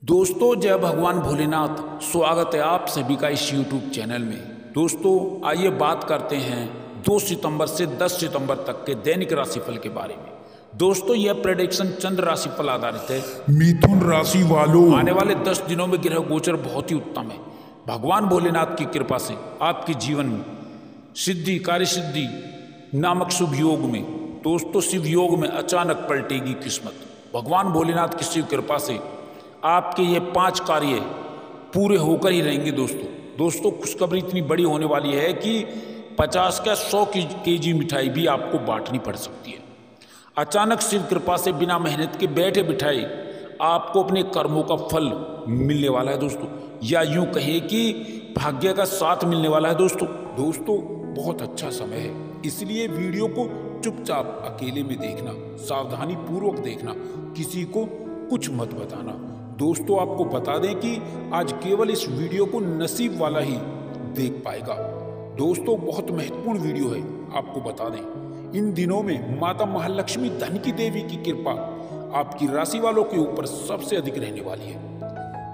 दोस्तों जय भगवान भोलेनाथ। स्वागत है आप सभी का इस YouTube चैनल में। दोस्तों आइए बात करते हैं 2 सितंबर से 10 सितंबर तक के दैनिक राशिफल के बारे में। दोस्तों यह प्रेडिक्शन चंद्र राशिफल आधारित है। मिथुन राशि वालों, आने वाले 10 दिनों में ग्रह गोचर बहुत ही उत्तम है। भगवान भोलेनाथ की कृपा से आपके जीवन में सिद्धि, कार्य सिद्धि नामक शुभ योग में, दोस्तों शिव योग में अचानक पलटेगी किस्मत। भगवान भोलेनाथ की शिव कृपा से आपके ये 5 कार्य पूरे होकर ही रहेंगे। दोस्तों खुशखबरी इतनी बड़ी होने वाली है कि 50 का 100 केजी मिठाई भी आपको बांटनी पड़ सकती है। अचानक शिव कृपा से बिना मेहनत के बैठे बिठाए आपको अपने कर्मों का फल मिलने वाला है दोस्तों, या यूं कहें कि भाग्य का साथ मिलने वाला है दोस्तों बहुत अच्छा समय है, इसलिए वीडियो को चुपचाप अकेले में देखना, सावधानी पूर्वक देखना, किसी को कुछ मत बताना। दोस्तों आपको बता दें कि आज केवल इस वीडियो को नसीब वाला ही देख पाएगा। दोस्तों बहुत महत्वपूर्ण वीडियो है, आपको बता दें इन दिनों में माता महालक्ष्मी धन की देवी की कृपा आपकी राशि वालों के ऊपर सबसे अधिक रहने वाली है।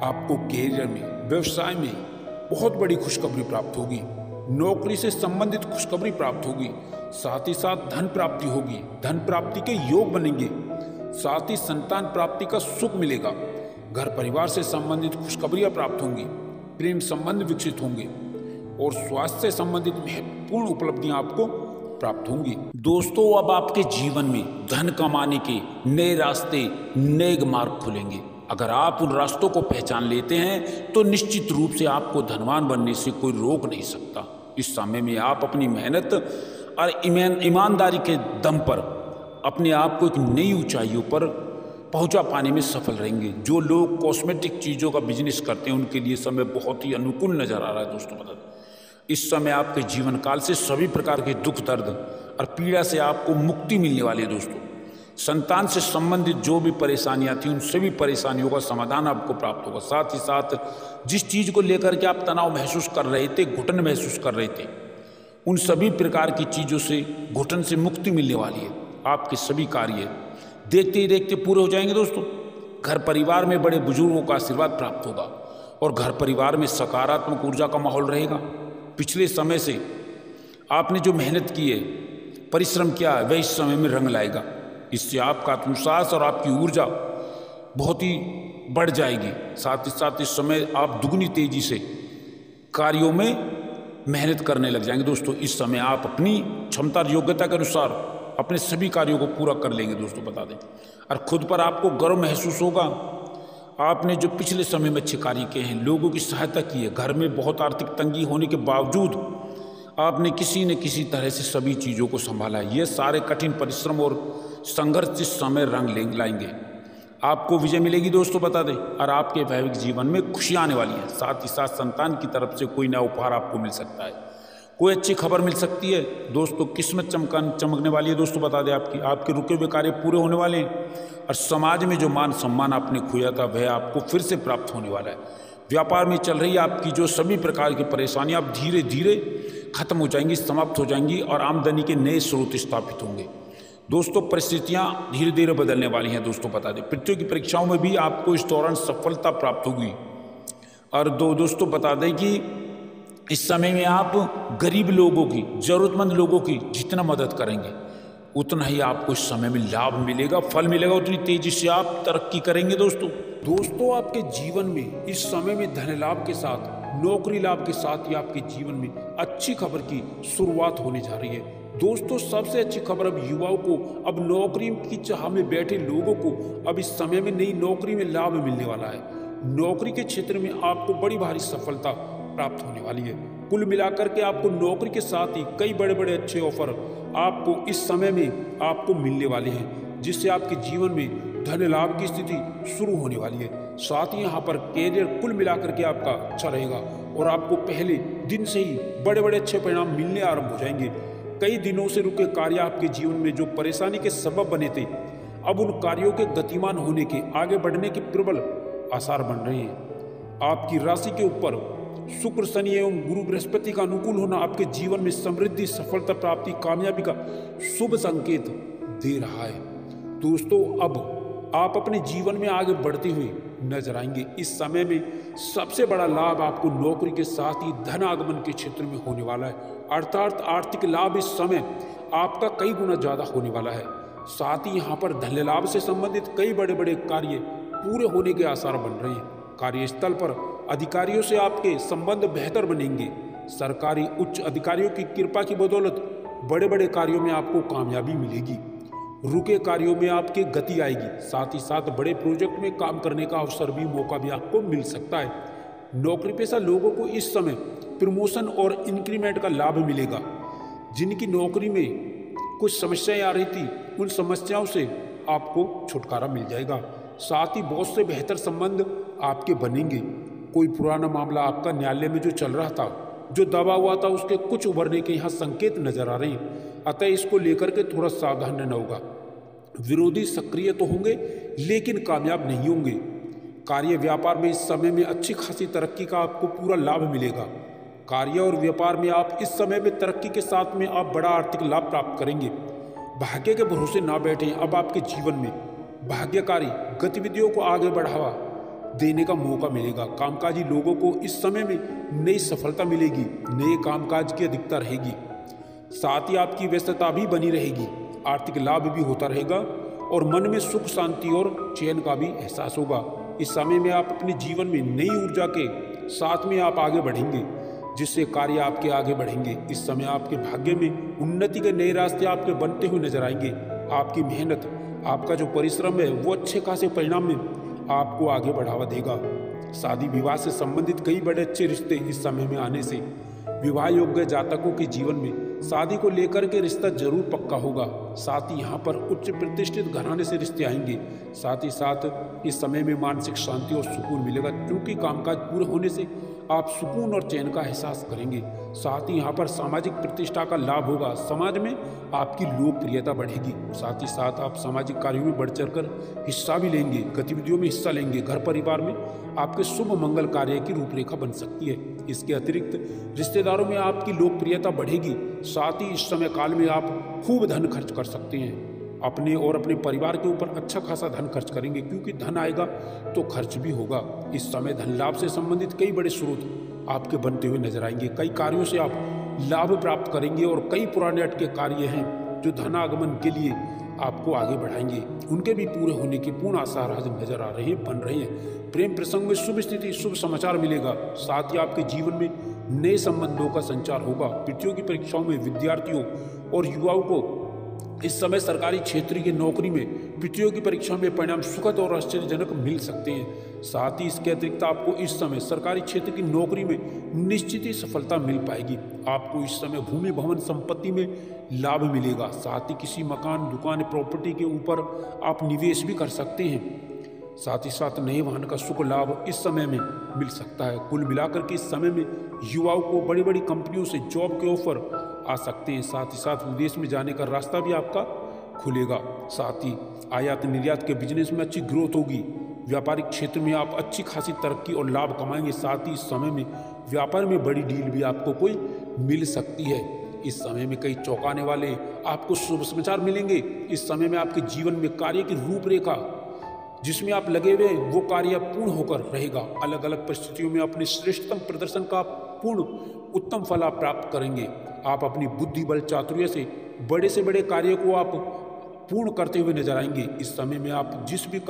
आपको कैरियर में, व्यवसाय में बहुत बड़ी खुशखबरी प्राप्त होगी, नौकरी से संबंधित खुशखबरी प्राप्त होगी, साथ ही साथ धन प्राप्ति होगी, धन प्राप्ति के योग बनेंगे, साथ ही संतान प्राप्ति का सुख मिलेगा, घर परिवार से संबंधित खुशखबरियां प्राप्त होंगी, प्रेम संबंध विकसित होंगे और स्वास्थ्य से संबंधित महत्वपूर्ण उपलब्धियां आपको प्राप्त होंगी। दोस्तों अब आपके जीवन में धन कमाने के नए रास्ते, नए मार्ग खुलेंगे। अगर आप उन रास्तों को पहचान लेते हैं तो निश्चित रूप से आपको धनवान बनने से कोई रोक नहीं सकता। इस समय में आप अपनी मेहनत और ईमानदारी के दम पर अपने आप को एक नई ऊंचाइयों पर पहुंचा पाने में सफल रहेंगे। जो लोग कॉस्मेटिक चीज़ों का बिजनेस करते हैं उनके लिए समय बहुत ही अनुकूल नजर आ रहा है दोस्तों। बता दें इस समय आपके जीवन काल से सभी प्रकार के दुख, दर्द और पीड़ा से आपको मुक्ति मिलने वाली है दोस्तों। संतान से संबंधित जो भी परेशानियां थी उन सभी परेशानियों का समाधान आपको प्राप्त होगा। साथ ही साथ जिस चीज़ को लेकर के आप तनाव महसूस कर रहे थे, घुटन महसूस कर रहे थे, उन सभी प्रकार की चीज़ों से, घुटन से मुक्ति मिलने वाली है। आपके सभी कार्य देखते ही देखते पूरे हो जाएंगे दोस्तों। घर परिवार में बड़े बुजुर्गों का आशीर्वाद प्राप्त होगा और घर परिवार में सकारात्मक ऊर्जा का माहौल रहेगा। पिछले समय से आपने जो मेहनत की है, परिश्रम किया है, वह इस समय में रंग लाएगा। इससे आपका आत्मविश्वास और आपकी ऊर्जा बहुत ही बढ़ जाएगी। साथ ही साथ इस समय आप दुगनी तेजी से कार्यों में मेहनत करने लग जाएंगे दोस्तों। इस समय आप अपनी क्षमता और योग्यता के अनुसार अपने सभी कार्यों को पूरा कर लेंगे दोस्तों, बता दें। और खुद पर आपको गर्व महसूस होगा। आपने जो पिछले समय में अच्छे कार्य किए हैं, लोगों की सहायता की है, घर में बहुत आर्थिक तंगी होने के बावजूद आपने किसी न किसी तरह से सभी चीज़ों को संभाला है। ये सारे कठिन परिश्रम और संघर्ष इस समय रंग लाएंगे। आपको विजय मिलेगी दोस्तों, बता दें। और आपके वैवाहिक जीवन में खुशियाँ आने वाली हैं। साथ ही साथ संतान की तरफ से कोई नया उपहार आपको मिल सकता है, कोई अच्छी खबर मिल सकती है दोस्तों। किस्मत चमकने वाली है दोस्तों, बता दें। आपके रुके हुए कार्य पूरे होने वाले हैं और समाज में जो मान सम्मान आपने खोया था वह आपको फिर से प्राप्त होने वाला है। व्यापार में चल रही आपकी जो सभी प्रकार की परेशानियां अब धीरे धीरे खत्म हो जाएंगी, समाप्त हो जाएंगी और आमदनी के नए स्रोत स्थापित होंगे दोस्तों। परिस्थितियां धीरे धीरे बदलने वाली हैं दोस्तों, बता दें। प्रतियोगी परीक्षाओं में भी आपको इस दौरान सफलता प्राप्त होगी। और दोस्तों बता दें कि इस समय में आप गरीब लोगों की, जरूरतमंद लोगों की जितना मदद करेंगे उतना ही आपको इस समय में लाभ मिलेगा, फल मिलेगा, उतनी तेजी से आप तरक्की करेंगे दोस्तों आपके जीवन में इस समय में धन लाभ के साथ, नौकरी लाभ के साथ ही आपके जीवन में अच्छी खबर की शुरुआत होने जा रही है दोस्तों। सबसे अच्छी खबर अब युवाओं को, अब नौकरी की चाह में बैठे लोगों को अब इस समय में नई नौकरी में लाभ मिलने वाला है। नौकरी के क्षेत्र में आपको बड़ी भारी सफलता प्राप्त होने वाली है। कुल मिलाकर के आपको नौकरी के साथ ही कई बड़े बड़े अच्छे ऑफर आपको इस समय में आपको मिलने वाले हैं, जिससे आपके जीवन में धन लाभ की स्थिति शुरू होने वाली है। साथ ही यहाँ पर कैरियर कुल मिलाकर के आपका अच्छा रहेगा और आपको पहले दिन से ही बड़े बड़े अच्छे परिणाम मिलने आरंभ हो जाएंगे। कई दिनों से रुके कार्य आपके जीवन में जो परेशानी के सबब बने थे, अब उन कार्यों के गतिमान होने के, आगे बढ़ने के प्रबल आसार बन रहे हैं। आपकी राशि के ऊपर शुक्र, शनि एवं गुरु बृहस्पति का अनुकूल होना आपके जीवन में समृद्धि, सफलता प्राप्ति, कामयाबी का शुभ संकेत दे रहा है दोस्तों। अब आप अपने जीवन में आगे बढ़ते हुए नजर आएंगे। इस समय में सबसे बड़ा लाभ आपको नौकरी के साथ ही धन आगमन के क्षेत्र में होने वाला है, अर्थात आर्थिक लाभ इस समय आपका कई गुना ज़्यादा होने वाला है। साथ ही यहाँ पर धन लाभ से संबंधित कई बड़े बड़े कार्य पूरे होने के आसार बन रहे हैं। कार्यस्थल पर अधिकारियों से आपके संबंध बेहतर बनेंगे। सरकारी उच्च अधिकारियों की कृपा की बदौलत बड़े बड़े कार्यों में आपको कामयाबी मिलेगी। रुके कार्यों में आपकी गति आएगी। साथ ही साथ बड़े प्रोजेक्ट में काम करने का अवसर भी, मौका भी आपको मिल सकता है। नौकरी पेशा लोगों को इस समय प्रमोशन और इंक्रीमेंट का लाभ मिलेगा। जिनकी नौकरी में कुछ समस्याएं आ रही थी, उन समस्याओं से आपको छुटकारा मिल जाएगा। साथ ही बहुत से बेहतर संबंध आपके बनेंगे। कोई पुराना मामला आपका न्यायालय में जो चल रहा था, जो दबा हुआ था, उसके कुछ उभरने के यहाँ संकेत नजर आ रहे हैं। अतः इसको लेकर के थोड़ा सावधान रहना होगा। विरोधी सक्रिय तो होंगे लेकिन कामयाब नहीं होंगे। कार्य व्यापार में इस समय में अच्छी खासी तरक्की का आपको पूरा लाभ मिलेगा। कार्य और व्यापार में आप इस समय में तरक्की के साथ में आप बड़ा आर्थिक लाभ प्राप्त करेंगे। भाग्य के भरोसे ना बैठें। अब आपके जीवन में भाग्यकारी गतिविधियों को आगे बढ़ावा देने का मौका मिलेगा। कामकाजी लोगों को इस समय में नई सफलता मिलेगी, नए कामकाज की अधिकता रहेगी। साथ ही आपकी व्यस्तता भी बनी रहेगी, आर्थिक लाभ भी होता रहेगा और मन में सुख शांति और चैन का भी एहसास होगा। इस समय में आप अपने जीवन में नई ऊर्जा के साथ में आप आगे बढ़ेंगे, जिससे कार्य आपके आगे बढ़ेंगे। इस समय आपके भाग्य में उन्नति के नए रास्ते आपके बनते हुए नजर आएंगे। आपकी मेहनत, आपका जो परिश्रम है, वो अच्छे खासे परिणाम में आपको आगे बढ़ावा देगा। शादी विवाह से संबंधित कई बड़े अच्छे रिश्ते इस समय में आने से विवाह योग्य जातकों के जीवन में शादी को लेकर के रिश्ता जरूर पक्का होगा। साथ ही यहाँ पर उच्च प्रतिष्ठित घराने से रिश्ते आएंगे। साथ ही साथ इस समय में मानसिक शांति और सुकून मिलेगा, क्योंकि कामकाज पूरे होने से आप सुकून और चैन का एहसास करेंगे। साथ ही यहाँ पर सामाजिक प्रतिष्ठा का लाभ होगा। समाज में आपकी लोकप्रियता बढ़ेगी। साथ ही साथ आप सामाजिक कार्यों में बढ़ चढ़कर हिस्सा भी लेंगे, गतिविधियों में हिस्सा लेंगे। घर परिवार में आपके शुभ मंगल कार्य की रूपरेखा बन सकती है। इसके अतिरिक्त रिश्तेदारों में आपकी लोकप्रियता बढ़ेगी। साथ ही इस समय काल में आप खूब धन खर्च कर सकते हैं। अपने और अपने परिवार के ऊपर अच्छा खासा धन खर्च करेंगे, क्योंकि धन आएगा तो खर्च भी होगा। इस समय धन लाभ से संबंधित कई बड़े स्रोत आपके बनते हुए नजर आएंगे। कई कार्यों से आप लाभ प्राप्त करेंगे और कई पुराने अटके कार्य हैं जो धन आगमन के लिए आपको आगे बढ़ाएंगे, उनके भी पूरे होने के पूर्ण आसार आज नजर आ रहे हैं, बन रहे हैं। प्रेम प्रसंग में शुभ स्थिति, शुभ समाचार मिलेगा। साथ ही आपके जीवन में नए संबंधों का संचार होगा। प्रतियोगी परीक्षाओं में विद्यार्थियों और युवाओं को इस समय सरकारी क्षेत्र की नौकरी में प्रतियोगी परीक्षा में परिणाम सुखद और आश्चर्यजनक मिल सकते हैं। साथ ही इसके अतिरिक्त आपको इस समय सरकारी क्षेत्र की नौकरी में निश्चित ही सफलता मिल पाएगी। आपको इस समय भूमि भवन संपत्ति में लाभ मिलेगा। साथ ही किसी मकान, दुकान, प्रॉपर्टी के ऊपर आप निवेश भी कर सकते हैं। साथ ही साथ नए वाहन का सुख लाभ इस समय में मिल सकता है। कुल मिलाकर के इस समय में युवाओं को बड़ी बड़ी कंपनियों से जॉब के ऑफर आ सकते हैं। साथ ही साथ विदेश में जाने का रास्ता भी आपका खुलेगा। साथ ही आयात निर्यात के बिजनेस में अच्छी ग्रोथ होगी। व्यापारिक क्षेत्र में आप अच्छी खासी तरक्की और लाभ कमाएंगे। साथ ही इस समय में व्यापार में बड़ी डील भी आपको कोई मिल सकती है। इस समय में कई चौंकाने वाले आपको शुभ समाचार मिलेंगे। इस समय में आपके जीवन में कार्य की रूपरेखा जिसमें आप लगे हुए वो कार्य पूर्ण होकर रहेगा। अलग अलग परिस्थितियों में अपने श्रेष्ठतम प्रदर्शन का पूर्ण उत्तम फल आप प्राप्त करेंगे। आप अपनी बुद्धि बल चातुर्य से बड़े कार्य को आप पूर्ण करते हुए नजर आएंगे। इस समय में आप जिस भी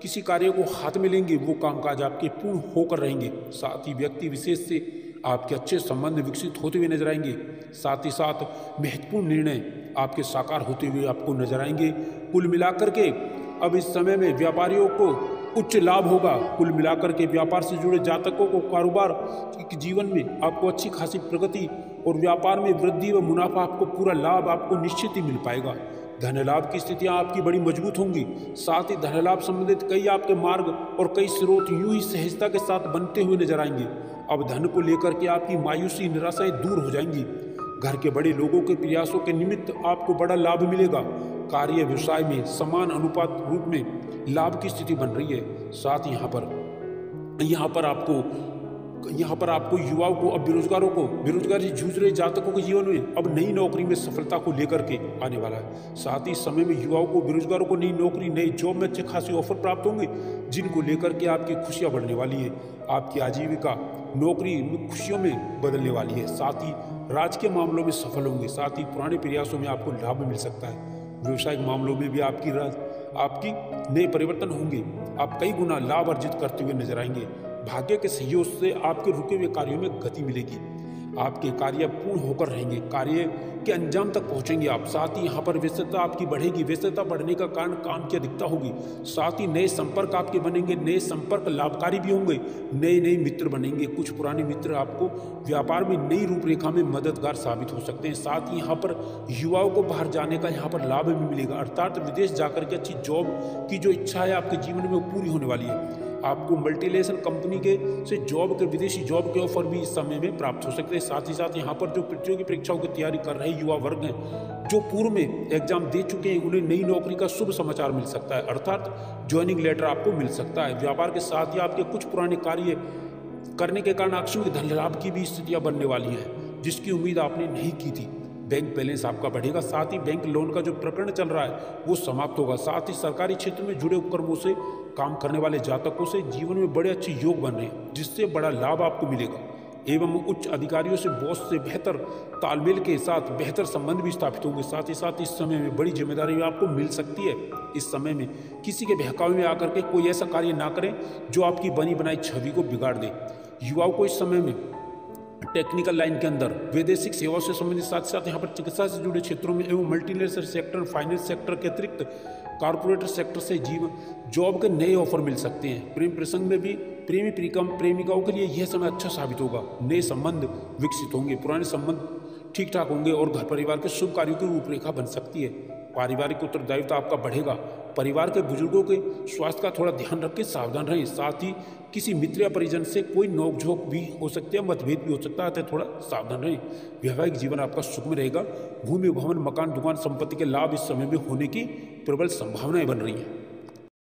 किसी कार्य को हाथ में लेंगे वो कामकाज आपके पूर्ण होकर रहेंगे। साथ ही व्यक्ति विशेष से आपके अच्छे संबंध विकसित होते हुए नजर आएंगे। साथ ही साथ महत्वपूर्ण निर्णय आपके साकार होते हुए आपको नजर आएंगे। कुल मिलाकर के अब इस समय में व्यापारियों को उच्च लाभ होगा। कुल मिलाकर के व्यापार से जुड़े जातकों को कारोबार के जीवन में आपको अच्छी खासी प्रगति और व्यापार में वृद्धि व मुनाफा, आपको पूरा लाभ आपको निश्चित ही मिल पाएगा। धन लाभ की स्थितियां आपकी बड़ी मजबूत होंगी। साथ ही धन लाभ संबंधित कई आपके मार्ग और कई स्रोत यूं ही सहजता के साथ बनते हुए नजर आएंगे। अब धन को लेकर के आपकी मायूसी, निराशाएं दूर हो जाएंगी। घर के बड़े लोगों के प्रयासों के निमित्त आपको बड़ा लाभ मिलेगा। कार्य व्यवसाय में समान अनुपात रूप में लाभ की स्थिति बन रही है। साथ यहाँ पर आपको यहाँ पर आपको युवाओं को, अब बेरोजगारों को, बेरोजगारी जूझ रहे जातकों के जीवन में अब नई नौकरी में सफलता को लेकर के आने वाला है। साथ ही समय में युवाओं को, बेरोजगारों को नई नौकरी, नई जॉब में अच्छे खासे ऑफर प्राप्त होंगे, जिनको लेकर के आपकी खुशियां बढ़ने वाली है। आपकी आजीविका नौकरी में खुशियों में बदलने वाली है। साथ ही राजकीय मामलों में सफल होंगे। साथ ही पुराने प्रयासों में आपको लाभ मिल सकता है। व्यवसायिक मामलों में भी आपकी नए परिवर्तन होंगे। आप कई गुना लाभ अर्जित करते हुए नजर आएंगे। भाग्य के सहयोग से आपके रुके हुए कार्यों में गति मिलेगी। आपके कार्य पूर्ण होकर रहेंगे, कार्य के अंजाम तक पहुंचेंगे आप। साथ ही यहाँ पर व्यस्तता आपकी बढ़ेगी। व्यस्तता बढ़ने का कारण काम की अधिकता होगी। साथ ही नए संपर्क आपके बनेंगे। नए संपर्क लाभकारी भी होंगे। नए नए मित्र बनेंगे। कुछ पुराने मित्र आपको व्यापार में नई रूपरेखा में मददगार साबित हो सकते हैं। साथ ही यहाँ पर युवाओं को बाहर जाने का यहाँ पर लाभ भी मिलेगा, अर्थात विदेश जाकर के अच्छी जॉब की जो इच्छा है आपके जीवन में वो पूरी होने वाली है। आपको मल्टीनेशनल कंपनी के से जॉब के, विदेशी जॉब के ऑफर भी इस समय में प्राप्त हो सकते हैं। साथ ही साथ यहाँ पर जो प्रतियोगी परीक्षाओं की तैयारी कर रहे युवा वर्ग हैं, जो पूर्व में एग्जाम दे चुके हैं, उन्हें नई नौकरी का शुभ समाचार मिल सकता है, अर्थात ज्वाइनिंग लेटर आपको मिल सकता है। व्यापार के साथ ही आपके कुछ पुराने कार्य करने के कारण आकस्मिक धन लाभ की भी स्थितियां बनने वाली हैं, जिसकी उम्मीद आपने नहीं की थी। बैंक बैलेंस आपका बढ़ेगा। साथ ही बैंक लोन का जो प्रकरण चल रहा है वो समाप्त होगा। साथ ही सरकारी क्षेत्र में जुड़े उपक्रमों से काम करने वाले जातकों से जीवन में बड़े अच्छे योग बन रहे हैं, जिससे बड़ा लाभ आपको मिलेगा। एवं उच्च अधिकारियों से, बॉस से बेहतर तालमेल के साथ बेहतर संबंध भी स्थापित होंगे। साथ ही साथ इस समय में बड़ी जिम्मेदारी भी आपको मिल सकती है। इस समय में किसी के बहकावे में आकर के कोई ऐसा कार्य ना करें जो आपकी बनी बनाई छवि को बिगाड़ दे। युवाओं को इस समय में टेक्निकल लाइन के अंदर, वैदेशिक सेवाओं से संबंधित, साथ साथ यहाँ पर चिकित्सा से जुड़े क्षेत्रों में एवं मल्टीनेशनल सेक्टर, फाइनेंस सेक्टर के अतिरिक्त कॉर्पोरेट सेक्टर से जॉब के नए ऑफर मिल सकते हैं। प्रेम प्रसंग में भी प्रेमी प्रेमिकाओं के लिए यह समय अच्छा साबित होगा। नए संबंध विकसित होंगे, पुराने संबंध ठीक ठाक होंगे और घर परिवार के शुभ कार्यों की रूपरेखा बन सकती है। पारिवारिक उत्तरदायित्व आपका बढ़ेगा। परिवार के बुजुर्गों के स्वास्थ्य का थोड़ा ध्यान रख के सावधान रहें। साथ ही किसी मित्र या परिजन से कोई नोकझोंक भी हो सकती है, मतभेद भी हो सकता है, तो थोड़ा सावधान रहें। वैवाहिक जीवन आपका सुखमय रहेगा। भूमि, भवन, मकान, दुकान, संपत्ति के लाभ इस समय में होने की प्रबल संभावनाएं बन रही हैं।